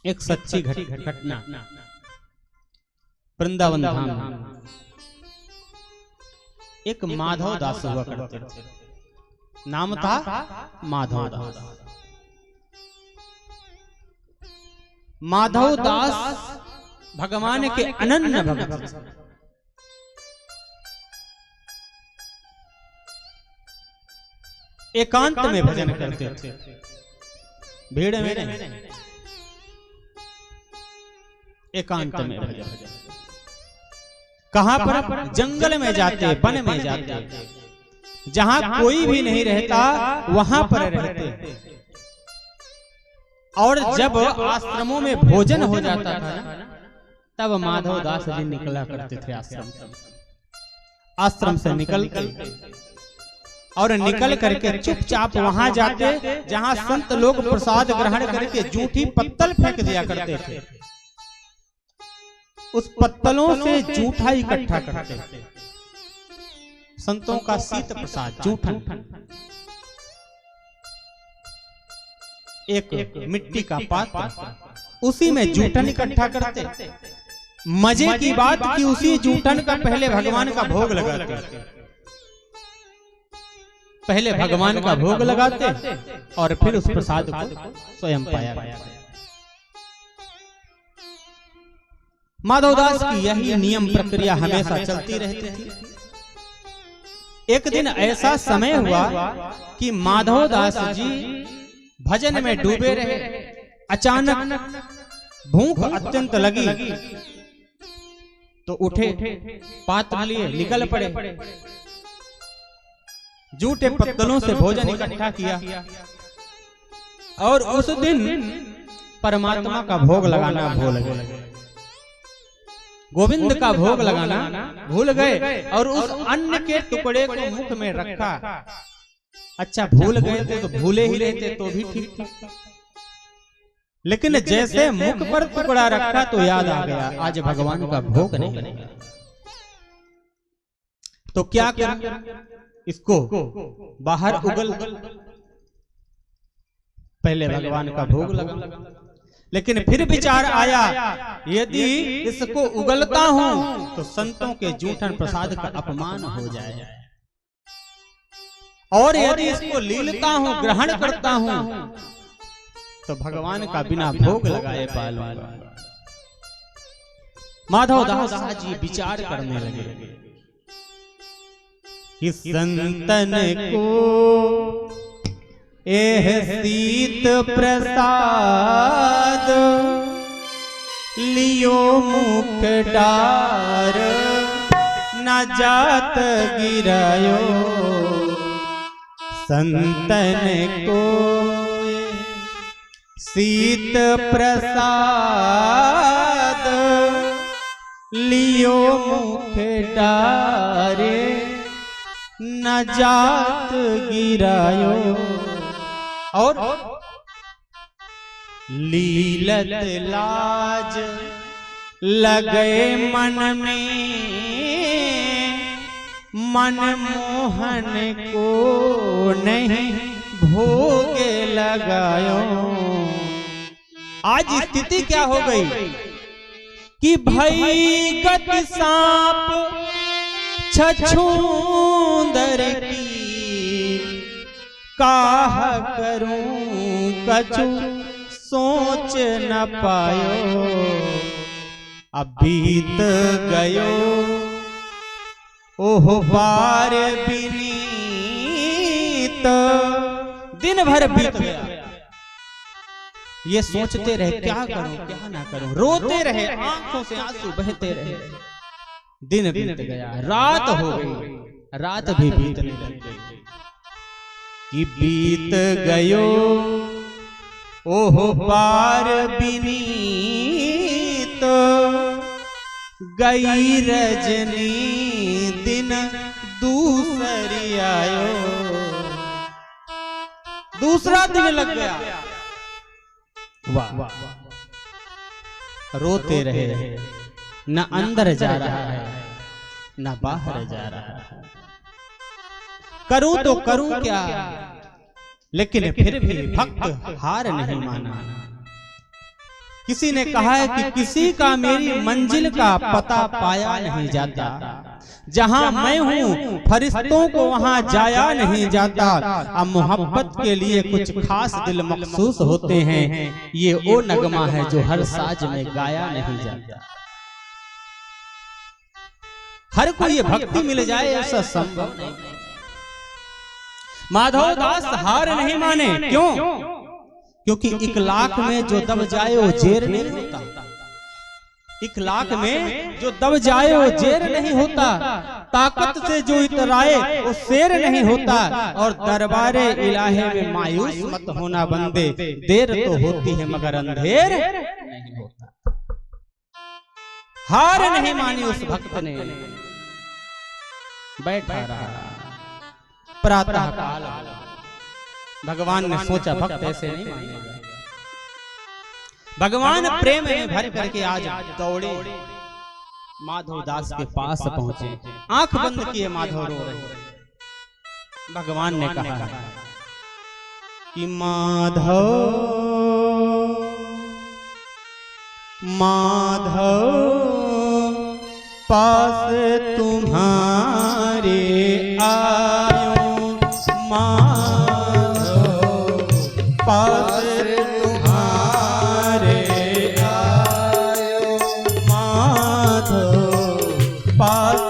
एक सच्ची घटना वृंदावन धाम। एक माधव दास हुआ करते थे, नाम था माधव दास। माधव दास भगवान के अनन्य भक्त, एकांत में भजन करते थे, भीड़ में नहीं, एकांत में भजन। कहां पर? जंगल में जाते, वन में जाते, जहां कोई भी नहीं रहता वहां पर रहते। और जब आश्रमों में भोजन हो जाता था तब माधव दास जी निकला करते थे आश्रम से निकल और निकल करके चुपचाप वहां जाते जहां संत लोग प्रसाद ग्रहण करके जूठी पत्तल फेंक दिया करते थे। उस पत्तलों से जूठा इकट्ठा करते थे, संतों का शीत प्रसाद जूठन। एक मिट्टी का पात्र, उसी में जूठन इकट्ठा करते। मजे की बात कि उसी जूठन का पहले भगवान का भोग लगाते, पहले भगवान का भोग लगाते और फिर उस प्रसाद को स्वयं पाया करते। माधवदास की यही नियम प्रक्रिया हमेशा चलती रहती थी। एक दिन ऐसा समय हुआ कि माधवदास जी भजन में डूबे रहे, अचानक भूख अत्यंत लगी तो उठे, पात्र लिए निकल पड़े, जूठे पत्तलों से भोजन इकट्ठा किया और उस दिन परमात्मा का भोग लगाना भूल गए, गोविंद का भोग लगाना भूल गए और उस अन्न के टुकड़े को मुख में रखा। अच्छा, भूल गए थे तो भूले ही रहते तो भी ठीक था, लेकिन जैसे मुख पर टुकड़ा रखा तो याद आ गया आज भगवान का भोग नहीं लगा। तो क्या करें, इसको बाहर उगल, पहले भगवान का भोग लगा। लेकिन फिर विचार आया यदि इसको उगलता हूं तो संतों के जूठन प्रसाद का अपमान हो जाए, और यदि इसको लीलता हूं, ग्रहण करता हूं तो भगवान का बिना भोग लगाए पालूंगा। माधव दास जी विचार करने लगे कि संतन को एह शीत प्रसाद लियो मुख डार न जात गिरायो, संतन को शीत प्रसाद लियो मुख डारे न जात गिरायो। और लीलत लाज लगे मन में, मन मोहन को नहीं भोग लगायो। आज स्थिति क्या हो गई कि भई गति सांप छछूंदर की, काह करूं कछु सोच न पायो। अब बीत गयो ओह बार बिनीत, दिन भर बीत गया, ये सोचते रहे क्या करूं क्या ना करूं, रोते रहे, आंखों से आंसू बहते रहे। दिन बीत गया, रात हो गई, रात भी बीतने लग गई कि बीत गयो ओह पार बिनीत, गई रजनी दिन दूसरी आयो। दूसरा दिन लग गया, वाह, रोते रहे, न अंदर जा रहा है न बाहर जा रहा है, करूं तो करूं क्या, लेकिन फिर भी भक्त हार नहीं माना। किसी ने कहा है कि किसी का मेरी मंजिल का पता पाया नहीं जाता, जहां मैं हूँ फरिश्तों को वहां जाया नहीं जाता। अब मोहब्बत के लिए कुछ खास दिल मखसूस होते हैं, ये वो नगमा है जो हर साज में गाया नहीं जाता। हर कोई ये भक्ति मिल जाए ऐसा संभव नहीं। माधव दास हार नहीं माने, क्यों? क्योंकि 1 लाख में जो दब जाए वो जेर नहीं होता। 1 लाख में जो दब जाए वो जेर नहीं होता। ताकत से जो इतराए वो शेर नहीं होता। और दरबारे इलाहे में मायूस मत होना बंदे, देर तो होती है मगर अंधेर नहीं होता। हार नहीं मानी उस भक्त ने, बैठा रहा। प्रातः काल भगवान ने सोचा भक्त ऐसे नहीं मानेगा। भगवान प्रेम में भर करके आज दौड़े माधव दास के पास पहुंचे। आंख बंद किए माधव रो रहे। भगवान ने कहा कि माधव माधव पास तुम्हारे आयो, माधव पास तुम्हारे आयो, माधव पास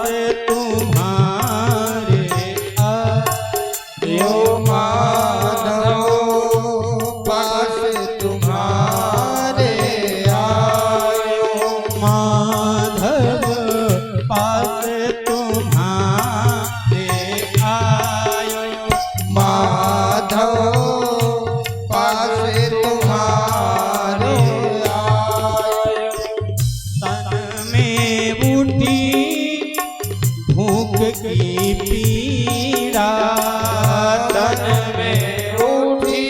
तुम्हारे आयो, माधव पास तुम्हारे आयो, माधव पास तुम्हारे आयो, माधव पास तुम्हारे आयो। तन में उठी भूख की पीड़ा, तन में उठी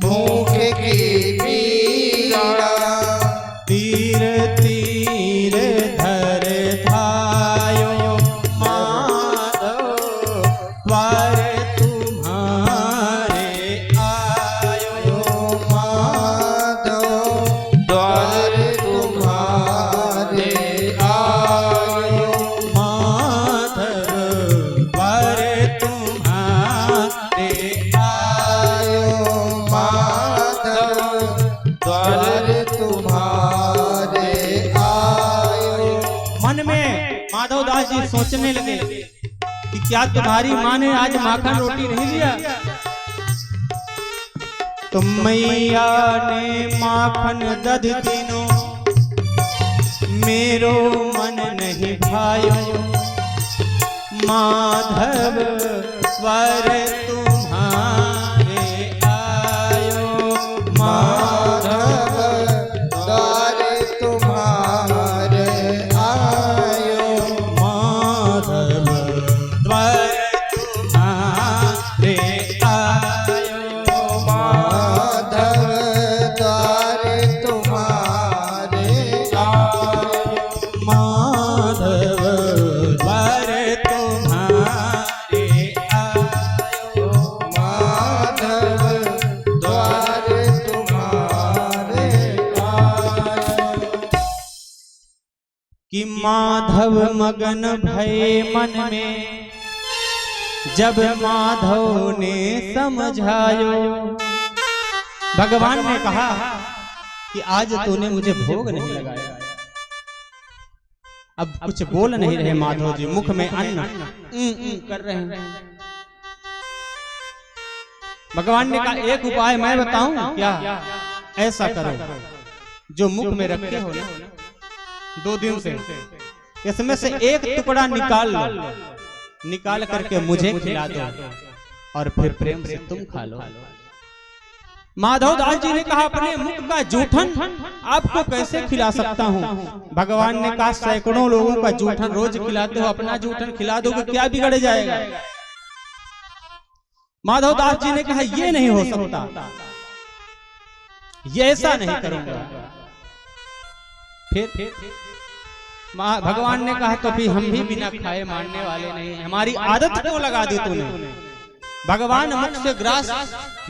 भूख की पीड़ा, तीर तीर धर धायो, माधव द्वार तुम्हारे आयो, माधव द्वार तुम्हारे आयो, माधव द्वार तुम्हारे आयो, माधव द्वार तुम्हारे आयो। मन में माधव दास जी सोचने लगे कि क्या तुम्हारी माँ ने आज माखन रोटी नहीं दिया? तो मैया ने माखन दध दिनो, मेरो मन नहीं भायो, माधव स्वर तुम्हारे आयो, माधव द्वार तुम्हारे आयो, माधव द्वार तुम्हारे आयो, माधव द्वार तुम्हारे आयो, माधव द्वार तुम्हारे आयो, माधव द्वार तुम्हारे आयो। कि माधव मगन भय मन में, जब माधव ने समझायो। भगवान ने कहा कि आज तूने मुझे भोग नहीं लगाया। अब कुछ बोल नहीं रहे माधव जी, मुख में अन्न कर रहे हैं। भगवान ने कहा एक उपाय मैं बताऊं क्या? ऐसा करो, जो मुख में रखे हो ना 2 दिन से, इसमें से एक टुकड़ा निकाल लो, निकाल करके मुझे खिला दो और फिर प्रेम से तुम खा लो। माधव दास जी ने कहा अपने मुख का जूठन आपको कैसे खिला सकता हूँ? भगवान ने कहा सैकड़ों लोगों का जूठन रोज खिलाते हो, अपना जूठन खिला दोगे क्या बिगड़ जाएगा? माधव दास जी ने कहा ये नहीं हो सकता, ये ऐसा नहीं करूंगा। फिर भगवान ने कहा तो फिर हम भी बिना खाए मानने वाले नहीं, हमारी आदत क्यों लगा दी तूने? भगवान मुख से ग्रास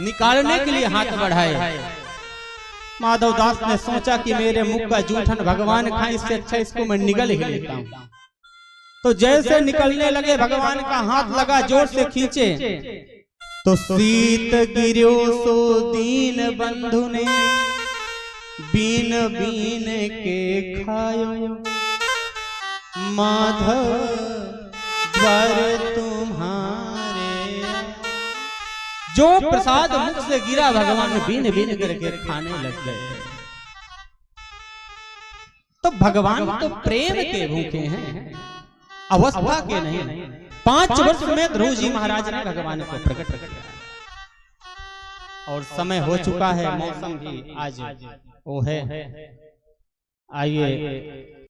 निकालने के लिए हाथ बढ़ाए माधव दास ने सोचा कि मेरे मुख का जूठन भगवान खाए, इससे अच्छा इसको मैं निगल ही लेता हूं। तो जैसे निकलने लगे भगवान का हाथ लगा जोर से खींचे, तो शीत गिरो सो दीन बंधु ने बीन बीन के खायो, माधव द्वार तुम्हारे। जो प्रसाद मुख से गिरा भगवान बीन बीन करके खाने लग गए। तो भगवान तो प्रेम के भूखे हैं, अवस्था के नहीं। 5 वर्ष में ध्रुव जी महाराज ने भगवान को प्रकट किया और समय हो चुका है, मौसम भी आज वो है। आइए